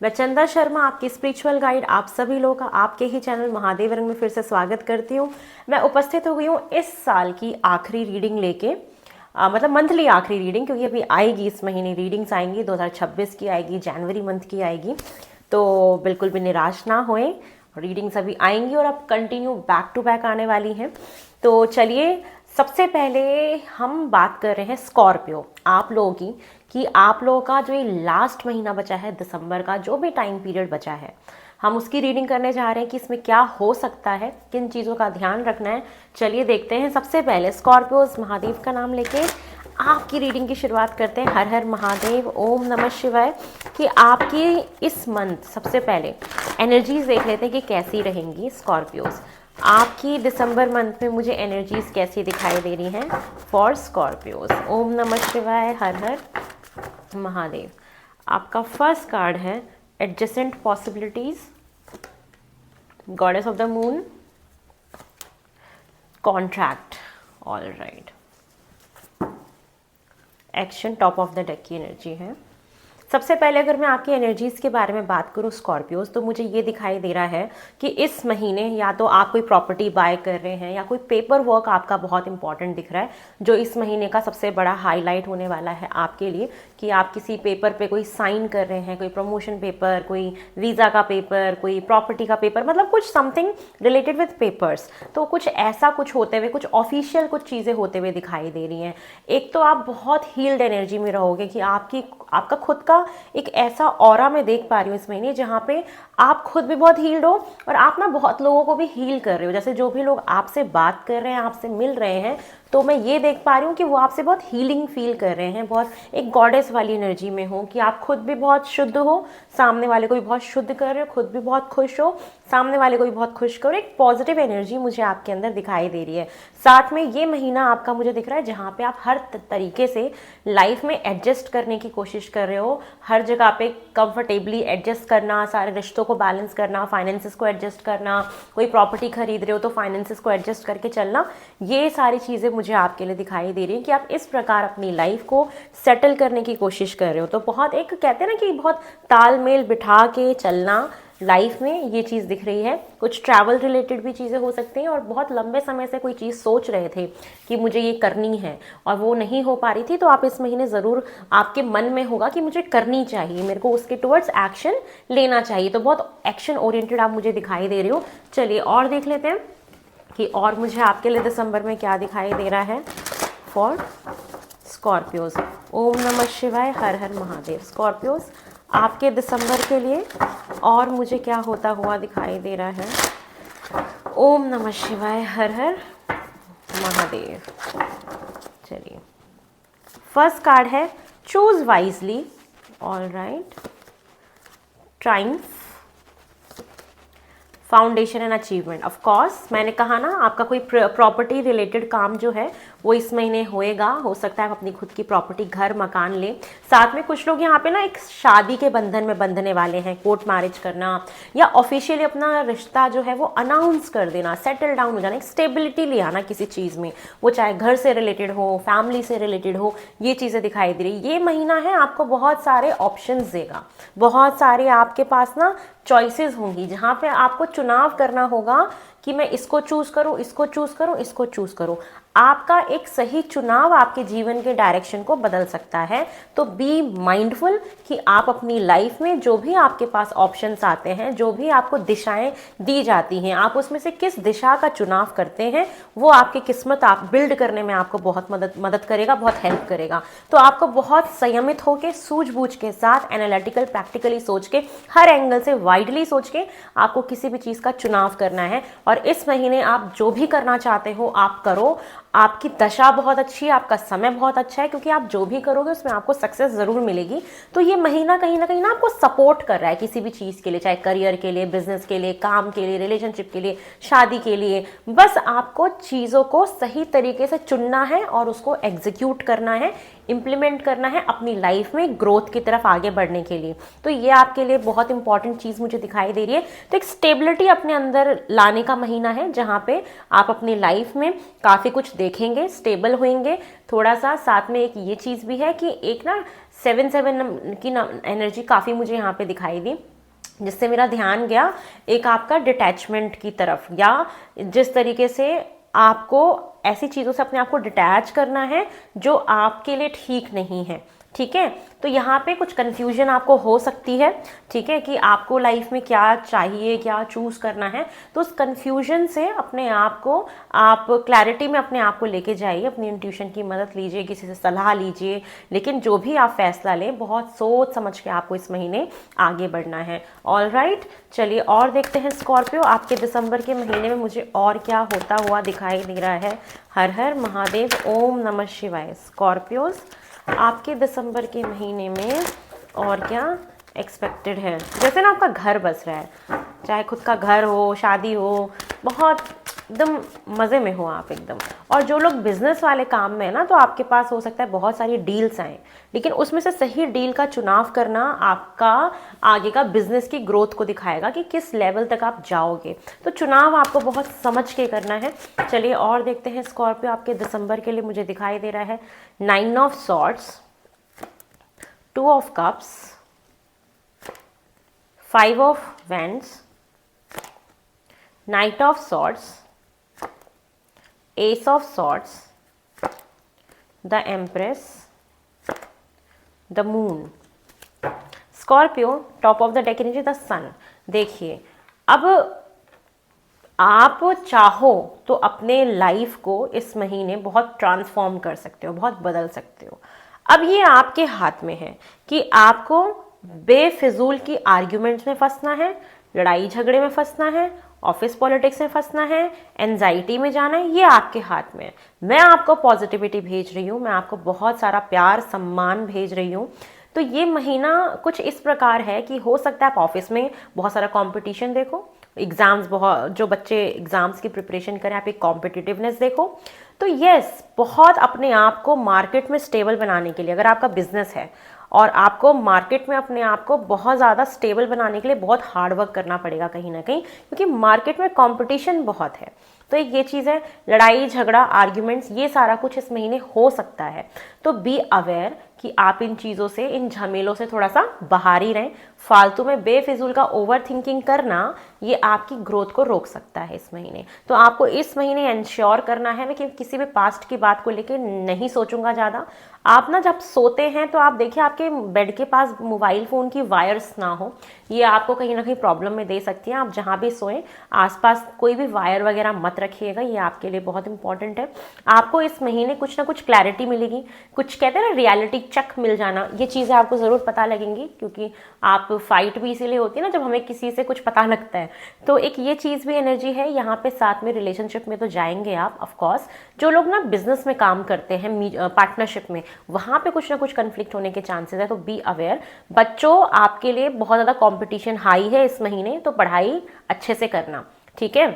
मैं चंदा शर्मा, आपकी स्पिरिचुअल गाइड, आप सभी लोगों का आपके ही चैनल महादेव रंग में फिर से स्वागत करती हूँ। मैं उपस्थित हो गई हूँ इस साल की आखिरी रीडिंग लेके, मतलब मंथली आखिरी रीडिंग, क्योंकि अभी आएगी इस महीने रीडिंग्स आएंगी, 2026 की आएगी, जनवरी मंथ की आएगी। तो बिल्कुल भी निराश ना होएं, रीडिंग्स अभी आएंगी और अब कंटिन्यू बैक टू बैक आने वाली हैं। तो चलिए, सबसे पहले हम बात कर रहे हैं स्कॉर्पियो आप लोगों की, कि आप लोगों का जो ये लास्ट महीना बचा है, दिसंबर का जो भी टाइम पीरियड बचा है, हम उसकी रीडिंग करने जा रहे हैं कि इसमें क्या हो सकता है, किन चीज़ों का ध्यान रखना है। चलिए देखते हैं। सबसे पहले स्कॉर्पियोज, महादेव का नाम लेके आपकी रीडिंग की शुरुआत करते हैं। हर हर महादेव, ओम नमः शिवाय। कि आपकी इस मंथ सबसे पहले एनर्जीज देख लेते हैं कि कैसी रहेंगी स्कॉर्पियोज। आपकी दिसंबर मंथ में मुझे एनर्जीज कैसी दिखाई दे रही हैं फॉर स्कॉर्पियोज। ओम नमः शिवाय, हर हर महादेव। आपका फर्स्ट कार्ड है adjacent possibilities, goddess of the moon, contract, all right, action, top of the deck की एनर्जी है। सबसे पहले अगर मैं आपकी एनर्जीज़ के बारे में बात करूँ स्कॉर्पियोज, तो मुझे ये दिखाई दे रहा है कि इस महीने या तो आप कोई प्रॉपर्टी बाय कर रहे हैं या कोई पेपर वर्क आपका बहुत इंपॉर्टेंट दिख रहा है, जो इस महीने का सबसे बड़ा हाईलाइट होने वाला है आपके लिए। कि आप किसी पेपर पे कोई साइन कर रहे हैं, कोई प्रमोशन पेपर, कोई वीज़ा का पेपर, कोई प्रॉपर्टी का पेपर, मतलब कुछ समथिंग रिलेटेड विथ पेपर्स। तो कुछ ऐसा कुछ होते हुए, कुछ ऑफिशियल कुछ चीज़ें होते हुए दिखाई दे रही हैं। एक तो आप बहुत हील्ड एनर्जी में रहोगे कि आपका खुद का एक ऐसा ऑरा मैं देख पा रही हूँ इस महीने, जहाँ पे आप खुद भी बहुत हील्ड हो और आप ना बहुत लोगों को भी हील कर रहे हो। जैसे जो भी लोग आपसे बात कर रहे हैं, आपसे मिल रहे हैं, तो मैं ये देख पा रही हूँ कि वो आपसे बहुत हीलिंग फील कर रहे हैं, बहुत एक गॉडेस वाली एनर्जी में हो, कि आप खुद भी बहुत शुद्ध हो, सामने वाले को भी बहुत शुद्ध कर रहे हो, खुद भी बहुत खुश हो, सामने वाले को भी बहुत खुश करो। एक पॉजिटिव एनर्जी मुझे आपके अंदर दिखाई दे रही है। साथ में ये महीना आपका मुझे दिख रहा है जहाँ पे आप हर तरीके से लाइफ में एडजस्ट करने की कोशिश कर रहे हो, हर जगह पे कंफर्टेबली एडजस्ट करना, सारे रिश्तों को बैलेंस करना, फाइनेंसेस को एडजस्ट करना, कोई प्रॉपर्टी खरीद रहे हो तो फाइनेंसेस को एडजस्ट करके चलना। ये सारी चीज़ें मुझे आपके लिए दिखाई दे रही है कि आप इस प्रकार अपनी लाइफ को सेटल करने की कोशिश कर रहे हो। तो बहुत एक कहते हैं ना कि बहुत तालमेल बिठा के चलना लाइफ में, ये चीज़ दिख रही है। कुछ ट्रैवल रिलेटेड भी चीज़ें हो सकती हैं, और बहुत लंबे समय से कोई चीज़ सोच रहे थे कि मुझे ये करनी है और वो नहीं हो पा रही थी, तो आप इस महीने ज़रूर आपके मन में होगा कि मुझे करनी चाहिए, मेरे को उसके टुवर्ड्स एक्शन लेना चाहिए। तो बहुत एक्शन ओरिएंटेड आप मुझे दिखाई दे रही हो। चलिए और देख लेते हैं कि और मुझे आपके लिए दिसंबर में क्या दिखाई दे रहा है फॉर स्कॉर्पियोज। ओम नमः शिवाय, हर हर महादेव। स्कॉर्पियोज आपके दिसंबर के लिए और मुझे क्या होता हुआ दिखाई दे रहा है। ओम नमः शिवाय, हर हर महादेव। चलिए, फर्स्ट कार्ड है choose wisely, all right, triumph, foundation and achievement. Of course मैंने कहा ना, आपका कोई प्रॉपर्टी रिलेटेड काम जो है वो इस महीने होएगा। हो सकता है आप अपनी खुद की प्रॉपर्टी, घर, मकान लें। साथ में कुछ लोग यहाँ पे ना एक शादी के बंधन में बंधने वाले हैं, कोर्ट मैरिज करना या ऑफिशियली अपना रिश्ता जो है वो अनाउंस कर देना, सेटल डाउन हो जाना, एक स्टेबिलिटी ले आना किसी चीज़ में, वो चाहे घर से रिलेटेड हो, फैमिली से रिलेटेड हो। ये चीज़ें दिखाई दे रही। ये महीना है आपको बहुत सारे ऑप्शंस देगा, बहुत सारे आपके पास ना चॉइसेस होंगी, जहाँ पे आपको चुनाव करना होगा कि मैं इसको चूज करूं, इसको चूज करूं, इसको चूज करूं। आपका एक सही चुनाव आपके जीवन के डायरेक्शन को बदल सकता है। तो बी माइंडफुल कि आप अपनी लाइफ में जो भी आपके पास ऑप्शंस आते हैं, जो भी आपको दिशाएं दी जाती हैं, आप उसमें से किस दिशा का चुनाव करते हैं, वो आपकी किस्मत आप बिल्ड करने में आपको बहुत मदद करेगा, बहुत हेल्प करेगा। तो आपको बहुत संयमित होकर, सूझबूझ के साथ, एनालिटिकल प्रैक्टिकली सोच के, हर एंगल से वाइडली सोच के आपको किसी भी चीज़ का चुनाव करना है। और इस महीने आप जो भी करना चाहते हो आप करो। आपकी दशा बहुत अच्छी है, आपका समय बहुत अच्छा है, क्योंकि आप जो भी करोगे उसमें आपको सक्सेस ज़रूर मिलेगी। तो ये महीना कहीं ना आपको सपोर्ट कर रहा है किसी भी चीज़ के लिए, चाहे करियर के लिए, बिजनेस के लिए, काम के लिए, रिलेशनशिप के लिए, शादी के लिए। बस आपको चीज़ों को सही तरीके से चुनना है और उसको एग्जीक्यूट करना है, इम्प्लीमेंट करना है अपनी लाइफ में ग्रोथ की तरफ आगे बढ़ने के लिए। तो ये आपके लिए बहुत इंपॉर्टेंट चीज़ मुझे दिखाई दे रही है। तो एक स्टेबिलिटी अपने अंदर लाने का महीना है, जहाँ पे आप अपनी लाइफ में काफ़ी कुछ देखेंगे, स्टेबल होंगे थोड़ा सा। साथ में एक ये चीज़ भी है कि एक ना 7 की एनर्जी काफ़ी मुझे यहाँ पे दिखाई दी, जिससे मेरा ध्यान गया एक आपका डिटैचमेंट की तरफ, या जिस तरीके से आपको ऐसी चीज़ों से अपने आप को डिटैच करना है जो आपके लिए ठीक नहीं है। ठीक है, तो यहाँ पे कुछ कन्फ्यूजन आपको हो सकती है, ठीक है, कि आपको लाइफ में क्या चाहिए, क्या चूज करना है। तो उस कन्फ्यूजन से अपने आप को आप क्लैरिटी में अपने आप को लेके जाइए, अपनी इंट्यूशन की मदद लीजिए, किसी से सलाह लीजिए, लेकिन जो भी आप फैसला लें बहुत सोच समझ के आपको इस महीने आगे बढ़ना है। ऑल राइट, चलिए और देखते हैं स्कॉर्पियो आपके दिसंबर के महीने में मुझे और क्या होता हुआ दिखाई दे रहा है। हर हर महादेव, ओम नमः शिवाय। स्कॉर्पियोज आपके दिसंबर के महीने में और क्या एक्सपेक्टेड है। जैसे ना आपका घर बस रहा है, चाहे खुद का घर हो, शादी हो, बहुत एकदम मज़े में हो आप एकदम। और जो लोग बिजनेस वाले काम में है ना, तो आपके पास हो सकता है बहुत सारी डील्स आए, लेकिन उसमें से सही डील का चुनाव करना आपका आगे का बिजनेस की ग्रोथ को दिखाएगा कि किस लेवल तक आप जाओगे। तो चुनाव आपको बहुत समझ के करना है। चलिए और देखते हैं स्कॉर्पियो आपके दिसंबर के लिए मुझे दिखाई दे रहा है 9 of swords, 2 of cups, 5 of wands, knight of swords, ace of swords, the empress, the moon. Scorpio top of the deck energy the sun. देखिए, अब आप चाहो तो अपने लाइफ को इस महीने बहुत ट्रांसफॉर्म कर सकते हो, बहुत बदल सकते हो। अब ये आपके हाथ में है कि आपको बेफिजूल की आर्ग्यूमेंट्स में फंसना है, लड़ाई झगड़े में फंसना है, ऑफिस पॉलिटिक्स में फंसना है, एंजाइटी में जाना है, ये आपके हाथ में है। मैं आपको पॉजिटिविटी भेज रही हूँ, मैं आपको बहुत सारा प्यार सम्मान भेज रही हूँ। तो ये महीना कुछ इस प्रकार है कि हो सकता है आप ऑफिस में बहुत सारा कंपटीशन देखो, एग्जाम्स, बहुत जो बच्चे एग्जाम्स की प्रिपरेशन करें आप एक कॉम्पिटिटिवनेस देखो। तो यस, बहुत अपने आप को मार्केट में स्टेबल बनाने के लिए, अगर आपका बिजनेस है और आपको मार्केट में अपने आप को बहुत ज़्यादा स्टेबल बनाने के लिए बहुत हार्ड वर्क करना पड़ेगा कहीं ना कहीं, क्योंकि मार्केट में कंपटीशन बहुत है। तो एक ये चीज़ है, लड़ाई झगड़ा, आर्ग्यूमेंट्स, ये सारा कुछ इस महीने हो सकता है। तो बी अवेयर कि आप इन चीज़ों से, इन झमेलों से थोड़ा सा बाहर ही रहें। फालतू में बेफिजूल का ओवर थिंकिंग करना ये आपकी ग्रोथ को रोक सकता है इस महीने। तो आपको इस महीने इंश्योर करना है कि किसी भी पास्ट की बात को लेकर नहीं सोचूंगा ज़्यादा। आप ना जब सोते हैं तो आप देखिए आपके बेड के पास मोबाइल फ़ोन की वायर्स ना हो, ये आपको कहीं ना कहीं प्रॉब्लम में दे सकती है। आप जहाँ भी सोएं आसपास कोई भी वायर वगैरह मत रखिएगा, ये आपके लिए बहुत इंपॉर्टेंट है। आपको इस महीने कुछ ना कुछ क्लैरिटी मिलेगी, कुछ कहते हैं ना रियलिटी चेक मिल जाना, ये चीज़ें आपको ज़रूर पता लगेंगी, क्योंकि आप फाइट भी इसीलिए होती है ना जब हमें किसी से कुछ पता लगता है। तो एक ये चीज़ भी एनर्जी है यहाँ पे। साथ में रिलेशनशिप में तो जाएंगे आप ऑफकोर्स। जो लोग ना बिजनेस में काम करते हैं, पार्टनरशिप में, वहाँ पे कुछ ना कुछ कन्फ्लिक्ट होने के चांसेस है, तो बी अवेयर। बच्चों, आपके लिए बहुत ज़्यादा कंपटीशन हाई है इस महीने, तो पढ़ाई अच्छे से करना, ठीक है,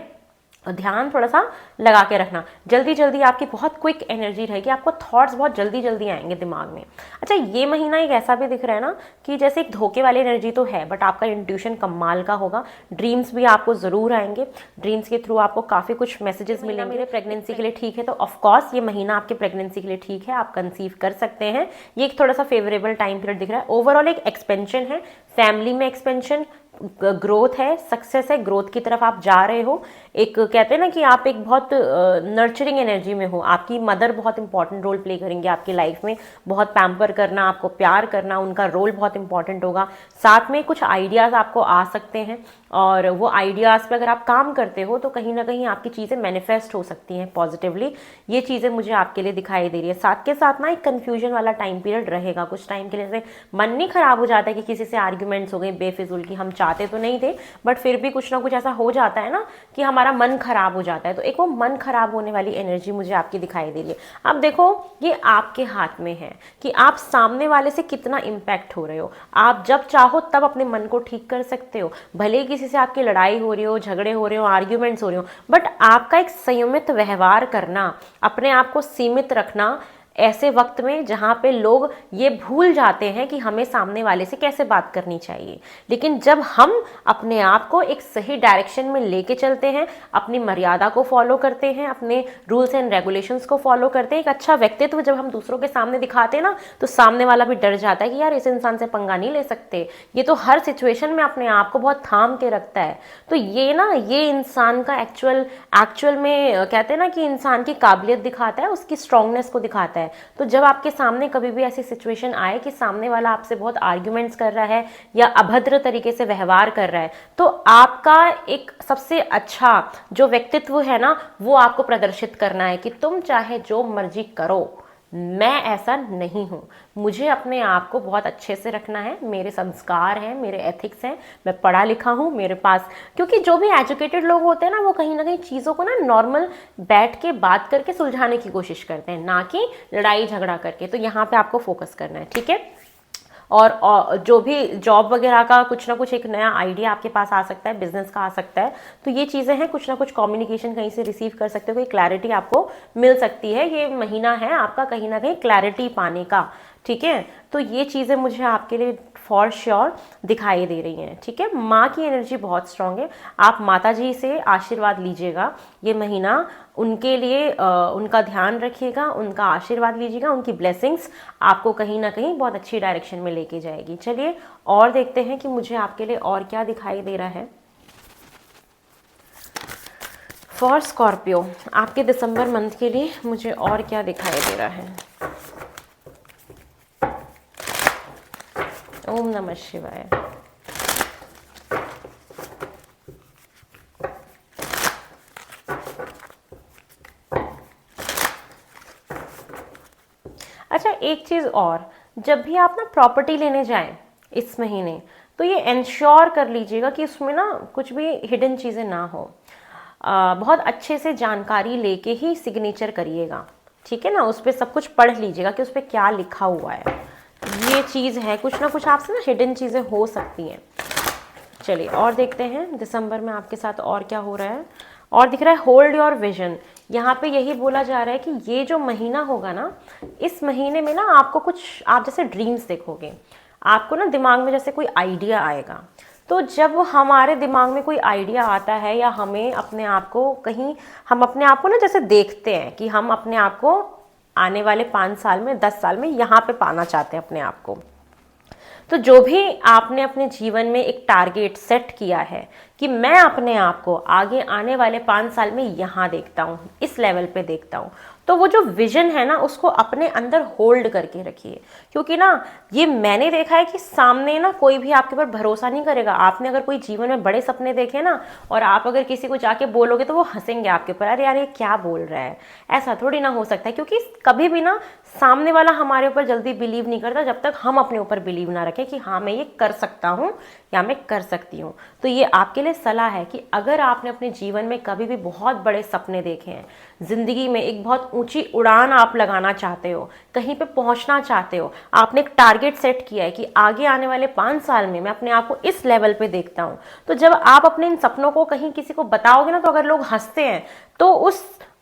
और ध्यान थोड़ा सा लगा के रखना। जल्दी जल्दी आपकी बहुत क्विक एनर्जी रहेगी, आपको थॉट्स बहुत जल्दी जल्दी आएंगे दिमाग में। अच्छा, ये महीना एक ऐसा भी दिख रहा है ना कि जैसे एक धोखे वाली एनर्जी तो है, बट आपका इंट्यूशन कमाल का होगा। ड्रीम्स भी आपको ज़रूर आएंगे, ड्रीम्स के थ्रू आपको काफ़ी कुछ मैसेजेस मिलेंगे। मेरे प्रेगनेंसी के लिए ठीक है, तो ऑफकोर्स ये महीना आपके प्रेगनेंसी के लिए ठीक है, आप कंसीव कर सकते हैं। ये एक थोड़ा सा फेवरेबल टाइम पीरियड दिख रहा है। ओवरऑल एक एक्सपेंशन है, फैमिली में एक्सपेंशन, ग्रोथ है, सक्सेस है, ग्रोथ की तरफ आप जा रहे हो। एक कहते हैं ना कि आप एक बहुत नर्चरिंग एनर्जी में हो, आपकी मदर बहुत इंपॉर्टेंट रोल प्ले करेंगे आपकी लाइफ में। बहुत पैम्पर करना, आपको प्यार करना, उनका रोल बहुत इंपॉर्टेंट होगा। साथ में कुछ आइडियाज़ आपको आ सकते हैं, और वो आइडियाज़ पे अगर आप काम करते हो तो कहीं ना कहीं आपकी चीज़ें मैनिफेस्ट हो सकती हैं पॉजिटिवली। ये चीज़ें मुझे आपके लिए दिखाई दे रही है। साथ के साथ ना एक कन्फ्यूजन वाला टाइम पीरियड रहेगा कुछ टाइम के लिए। जैसे मन नहीं खराब हो जाता है कि किसी से आर्ग्यूमेंट्स हो गए बेफिजूल की, हम चाहते तो नहीं थे बट फिर भी कुछ ना कुछ ऐसा हो जाता है ना कि हमारा मन खराब हो जाता है। तो एक वो मन खराब होने वाली एनर्जी मुझे आपकी दिखाई दे रही है। अब देखो, ये आपके हाथ में है कि आप सामने वाले से कितना इम्पैक्ट हो रहे हो। आप जब चाहो तब अपने मन को ठीक कर सकते हो। भले ही किसी से आपकी लड़ाई हो रही हो, झगड़े हो रहे हो, आर्ग्यूमेंट्स हो रहे हो, बट आपका एक संयमित व्यवहार करना, अपने आप को सीमित रखना, ऐसे वक्त में जहाँ पे लोग ये भूल जाते हैं कि हमें सामने वाले से कैसे बात करनी चाहिए। लेकिन जब हम अपने आप को एक सही डायरेक्शन में लेके चलते हैं, अपनी मर्यादा को फॉलो करते हैं, अपने रूल्स एंड रेगुलेशंस को फॉलो करते हैं, एक अच्छा व्यक्तित्व जब हम दूसरों के सामने दिखाते हैं ना, तो सामने वाला भी डर जाता है कि यार इस इंसान से पंगा नहीं ले सकते, ये तो हर सिचुएशन में अपने आप को बहुत थाम के रखता है। तो ये इंसान का एक्चुअल में कहते हैं ना कि इंसान की काबिलियत दिखाता है, उसकी स्ट्रांगनेस को दिखाता है। तो जब आपके सामने कभी भी ऐसी सिचुएशन आए कि सामने वाला आपसे बहुत आर्ग्यूमेंट्स कर रहा है या अभद्र तरीके से व्यवहार कर रहा है, तो आपका एक सबसे अच्छा जो व्यक्तित्व है ना, वो आपको प्रदर्शित करना है कि तुम चाहे जो मर्जी करो, मैं ऐसा नहीं हूँ, मुझे अपने आप को बहुत अच्छे से रखना है, मेरे संस्कार हैं, मेरे एथिक्स हैं, मैं पढ़ा लिखा हूँ, मेरे पास, क्योंकि जो भी एजुकेटेड लोग होते हैं ना, वो कहीं ना कहीं चीज़ों को ना नॉर्मल बैठ के बात करके सुलझाने की कोशिश करते हैं, ना कि लड़ाई झगड़ा करके। तो यहाँ पे आपको फोकस करना है, ठीक है। और जो भी जॉब वगैरह का कुछ ना कुछ एक नया आइडिया आपके पास आ सकता है, बिजनेस का आ सकता है, तो ये चीज़ें हैं, कुछ ना कुछ कम्युनिकेशन कहीं से रिसीव कर सकते हो, कोई क्लैरिटी आपको मिल सकती है। ये महीना है आपका कहीं ना कहीं क्लैरिटी पाने का, ठीक है। तो ये चीज़ें मुझे आपके लिए फॉर श्योर दिखाई दे रही हैं, ठीक है। माँ की एनर्जी बहुत स्ट्रांग है, आप माता जी से आशीर्वाद लीजिएगा ये महीना, उनके लिए उनका ध्यान रखिएगा, उनका आशीर्वाद लीजिएगा, उनकी ब्लेसिंग्स आपको कहीं ना कहीं बहुत अच्छी डायरेक्शन में लेके जाएगी। चलिए और देखते हैं कि मुझे आपके लिए और क्या दिखाई दे रहा है। फॉर स्कॉर्पियो आपके दिसंबर मंथ के लिए मुझे और क्या दिखाई दे रहा है। ओम नमः शिवाय। अच्छा, एक चीज़ और, जब भी आप ना प्रॉपर्टी लेने जाएं इस महीने, तो ये इंश्योर कर लीजिएगा कि उसमें ना कुछ भी हिडन चीज़ें ना हो। बहुत अच्छे से जानकारी लेके ही सिग्नेचर करिएगा, ठीक है ना। उस पर सब कुछ पढ़ लीजिएगा कि उस पर क्या लिखा हुआ है। ये चीज़ है, कुछ ना कुछ आपसे ना हिडन चीज़ें हो सकती हैं। चलिए और देखते हैं दिसंबर में आपके साथ और क्या हो रहा है। और दिख रहा है होल्ड योर विजन, यहाँ पे यही बोला जा रहा है कि ये जो महीना होगा ना, इस महीने में ना आपको कुछ, आप जैसे ड्रीम्स देखोगे, आपको ना दिमाग में जैसे कोई आइडिया आएगा। तो जब हमारे दिमाग में कोई आइडिया आता है या हमें अपने आप को कहीं, हम अपने आप को ना जैसे देखते हैं कि हम अपने आप को आने वाले 5 साल में, 10 साल में यहाँ पे पाना चाहते हैं अपने आप को, तो जो भी आपने अपने जीवन में एक टारगेट सेट किया है कि मैं अपने आप को आगे आने वाले 5 साल में यहाँ देखता हूँ, इस लेवल पे देखता हूँ, तो वो जो विजन है ना, उसको अपने अंदर होल्ड करके रखिए। क्योंकि ना ये मैंने देखा है कि सामने ना कोई भी आपके ऊपर भरोसा नहीं करेगा। आपने अगर कोई जीवन में बड़े सपने देखे ना, और आप अगर किसी को जाके बोलोगे, तो वो हंसेंगे आपके ऊपर, अरे यार ये क्या बोल रहा है, ऐसा थोड़ी ना हो सकता है। क्योंकि कभी भी ना सामने वाला हमारे ऊपर जल्दी बिलीव नहीं करता जब तक हम अपने ऊपर बिलीव ना रखें कि हाँ मैं ये कर सकता हूँ या मैं कर सकती हूँ। तो ये आपके लिए सलाह है कि अगर आपने अपने जीवन में कभी भी बहुत बड़े सपने देखे हैं, जिंदगी में एक बहुत ऊंची उड़ान आप लगाना चाहते हो, कहीं पे पहुंचना चाहते हो, आपने एक टारगेट सेट किया है कि आगे आने वाले 5 साल में मैं अपने आप को इस लेवल पे देखता हूं, तो जब आप अपने इन सपनों को कहीं किसी को बताओगे ना, तो अगर लोग हंसते हैं तो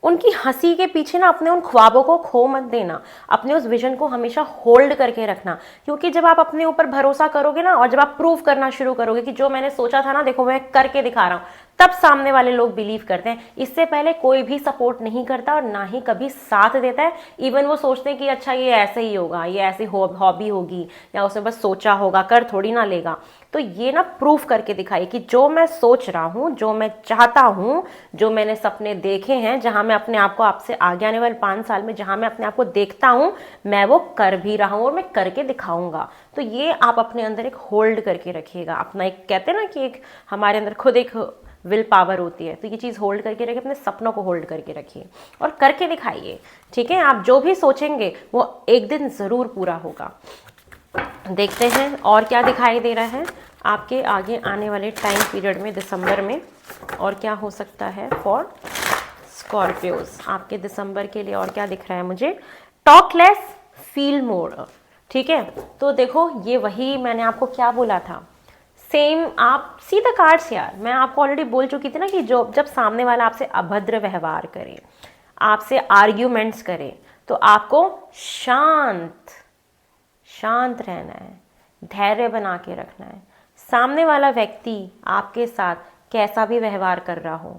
उनकी हंसी के पीछे ना अपने उन ख्वाबों को खो मत देना, अपने उस विजन को हमेशा होल्ड करके रखना। क्योंकि जब आप अपने ऊपर भरोसा करोगे ना, और जब आप प्रूव करना शुरू करोगे कि जो मैंने सोचा था ना, देखो मैं करके दिखा रहा हूँ, तब सामने वाले लोग बिलीव करते हैं। इससे पहले कोई भी सपोर्ट नहीं करता और ना ही कभी साथ देता है। इवन वो सोचते हैं कि अच्छा ये ऐसे ही होगा, ये ऐसी हॉबी होगी, या उसने बस सोचा होगा, कर थोड़ी ना लेगा। तो ये ना प्रूफ करके दिखाइए कि जो मैं सोच रहा हूँ, जो मैं चाहता हूँ, जो मैंने सपने देखे हैं, जहां मैं अपने आप को आपसे आगे आने वाले 5 साल में जहां मैं अपने आप को देखता हूँ, मैं वो कर भी रहा हूँ और मैं करके दिखाऊंगा। तो ये आप अपने अंदर एक होल्ड करके रखिएगा अपना, एक कहते हैं ना कि एक हमारे अंदर खुद एक विल पावर होती है, तो ये चीज़ होल्ड करके रखिए, अपने सपनों को होल्ड करके रखिए और करके दिखाइए, ठीक है। आप जो भी सोचेंगे वो एक दिन ज़रूर पूरा होगा। देखते हैं और क्या दिखाई दे रहा है आपके आगे आने वाले टाइम पीरियड में, दिसंबर में और क्या हो सकता है फॉर स्कॉर्पियोज। आपके दिसंबर के लिए और क्या दिख रहा है मुझे। टॉक लेस फील मोर, ठीक है। तो देखो ये वही मैंने आपको क्या बोला था, सेम आप सी द कार्ड्स यार। मैं आपको ऑलरेडी बोल चुकी थी ना कि जो जब सामने वाला आपसे अभद्र व्यवहार करे, आपसे आर्ग्यूमेंट्स करे, तो आपको शांत शांत रहना है, धैर्य बना के रखना है। सामने वाला व्यक्ति आपके साथ कैसा भी व्यवहार कर रहा हो,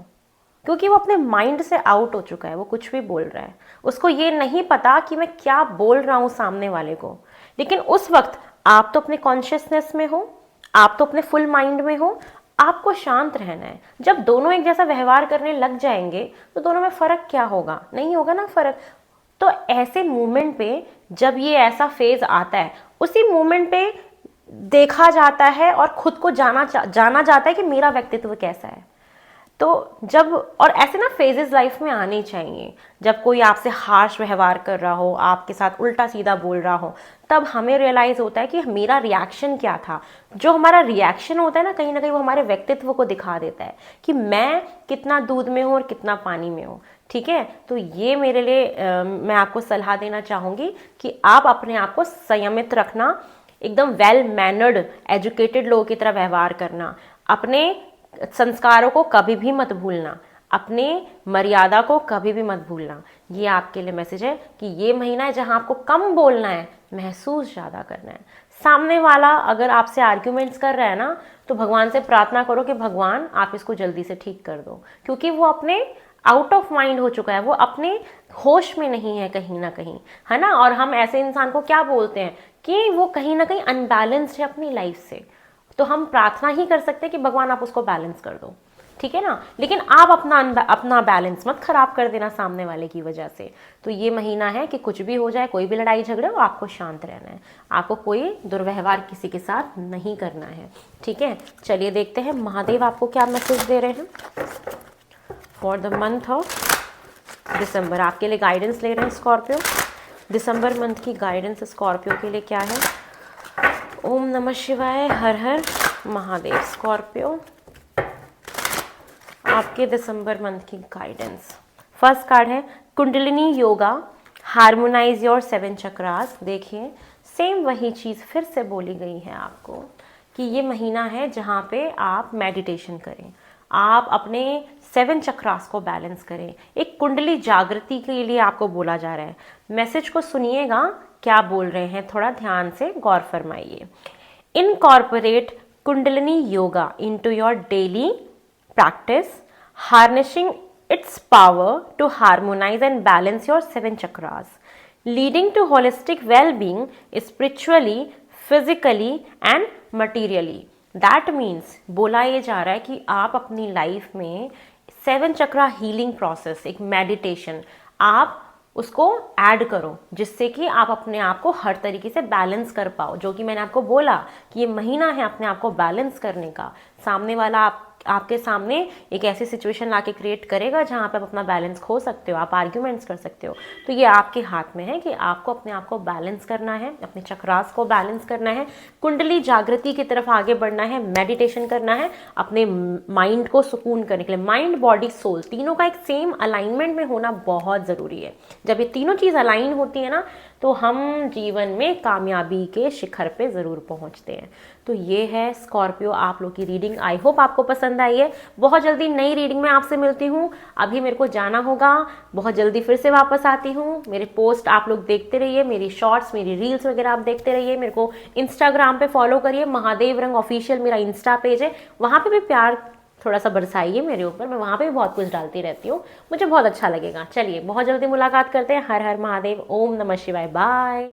क्योंकि वो अपने माइंड से आउट हो चुका है, वो कुछ भी बोल रहा है, उसको ये नहीं पता कि मैं क्या बोल रहा हूँ सामने वाले को। लेकिन उस वक्त आप तो अपने कॉन्शियसनेस में हो, आप तो अपने फुल माइंड में हो, आपको शांत रहना है। जब दोनों एक जैसा व्यवहार करने लग जाएंगे तो दोनों में फर्क क्या होगा, नहीं होगा ना फर्क। तो ऐसे मोमेंट पे जब ये ऐसा फेज आता है, उसी मोमेंट पे देखा जाता है और खुद को जाना जाता है कि मेरा व्यक्तित्व कैसा है। तो जब, और ऐसे ना फेजेस लाइफ में आने चाहिए, जब कोई आपसे हार्श व्यवहार कर रहा हो, आपके साथ उल्टा सीधा बोल रहा हो, तब हमें रियलाइज होता है कि मेरा रिएक्शन क्या था। जो हमारा रिएक्शन होता है ना कहीं वो हमारे व्यक्तित्व को दिखा देता है कि मैं कितना दूध में हूँ और कितना पानी में हूँ। ठीक है, तो ये मेरे लिए मैं आपको सलाह देना चाहूँगी कि आप अपने आप को संयमित रखना, एकदम वेल मैनर्ड एजुकेटेड लोगों की तरह व्यवहार करना, अपने संस्कारों को कभी भी मत भूलना, अपने मर्यादा को कभी भी मत भूलना। ये आपके लिए मैसेज है कि ये महीना है जहां आपको कम बोलना है, महसूस ज़्यादा करना है। सामने वाला अगर आपसे आर्ग्यूमेंट्स कर रहा है ना, तो भगवान से प्रार्थना करो कि भगवान आप इसको जल्दी से ठीक कर दो, क्योंकि वो अपने आउट ऑफ माइंड हो चुका है, वो अपने होश में नहीं है कहीं ना कहीं, है ना। और हम ऐसे इंसान को क्या बोलते हैं कि वो कहीं ना कहीं अनबैलेंस्ड है अपनी लाइफ से। तो हम प्रार्थना ही कर सकते हैं कि भगवान आप उसको बैलेंस कर दो, ठीक है ना। लेकिन आप अपना बैलेंस मत खराब कर देना सामने वाले की वजह से। तो ये महीना है कि कुछ भी हो जाए, कोई भी लड़ाई झगड़े हो, आपको शांत रहना है, आपको कोई दुर्व्यवहार किसी के साथ नहीं करना है, ठीक है। चलिए देखते हैं महादेव आपको क्या मैसेज दे रहे हैं for the month of December. आपके लिए गाइडेंस ले रहे हैं स्कॉर्पियो। दिसंबर मंथ की गाइडेंस स्कॉर्पियो के लिए क्या है? ओम नमः शिवाय, हर हर महादेव। स्कॉर्पियो आपके दिसंबर मंथ की गाइडेंस, फर्स्ट कार्ड है कुंडलिनी योगा, हार्मोनाइज योर 7 चक्रास। देखिए सेम वही चीज़ फिर से बोली गई है आपको कि ये महीना है जहाँ पे आप मेडिटेशन करें, आप अपने 7 चक्रास को बैलेंस करें, एक कुंडली जागृति के लिए आपको बोला जा रहा है। मैसेज को सुनिएगा क्या बोल रहे हैं, थोड़ा ध्यान से गौर फरमाइए। Incorporate kundalini yoga into your daily practice, harnessing its power to harmonise and balance your 7 chakras, leading to holistic well-being spiritually, physically and materially. That means बोला ये जा रहा है कि आप अपनी लाइफ में 7 चक्रा हीलिंग प्रोसेस, एक मेडिटेशन, आप उसको ऐड करो, जिससे कि आप अपने आप को हर तरीके से बैलेंस कर पाओ। जो कि मैंने आपको बोला कि ये महीना है अपने आप को बैलेंस करने का। सामने वाला आपके सामने एक ऐसी सिचुएशन लाके क्रिएट करेगा जहाँ पे आप अपना बैलेंस खो सकते हो, आप आर्ग्यूमेंट्स कर सकते हो। तो ये आपके हाथ में है कि आपको अपने आप को बैलेंस करना है, अपने चक्रास को बैलेंस करना है, कुंडली जागृति की तरफ आगे बढ़ना है, मेडिटेशन करना है, अपने माइंड को सुकून करने के लिए। माइंड, बॉडी, सोल तीनों का एक सेम अलाइनमेंट में होना बहुत ज़रूरी है। जब ये तीनों चीज़ अलाइन होती है ना, तो हम जीवन में कामयाबी के शिखर पे ज़रूर पहुंचते हैं। तो ये है स्कॉर्पियो आप लोग की रीडिंग। आई होप आपको पसंद आई है। बहुत जल्दी नई रीडिंग में आपसे मिलती हूँ। अभी मेरे को जाना होगा, बहुत जल्दी फिर से वापस आती हूँ। मेरे पोस्ट आप लोग देखते रहिए, मेरी शॉर्ट्स, मेरी रील्स वगैरह आप देखते रहिए। मेरे को इंस्टाग्राम पे फॉलो करिए, महादेव रंग ऑफिशियल मेरा इंस्टा पेज है, वहाँ पे भी प्यार थोड़ा सा बरसाइए मेरे ऊपर, मैं वहाँ पे भी बहुत कुछ डालती रहती हूँ, मुझे बहुत अच्छा लगेगा। चलिए बहुत जल्दी मुलाकात करते हैं। हर हर महादेव, ओम नमः शिवाय, बाय।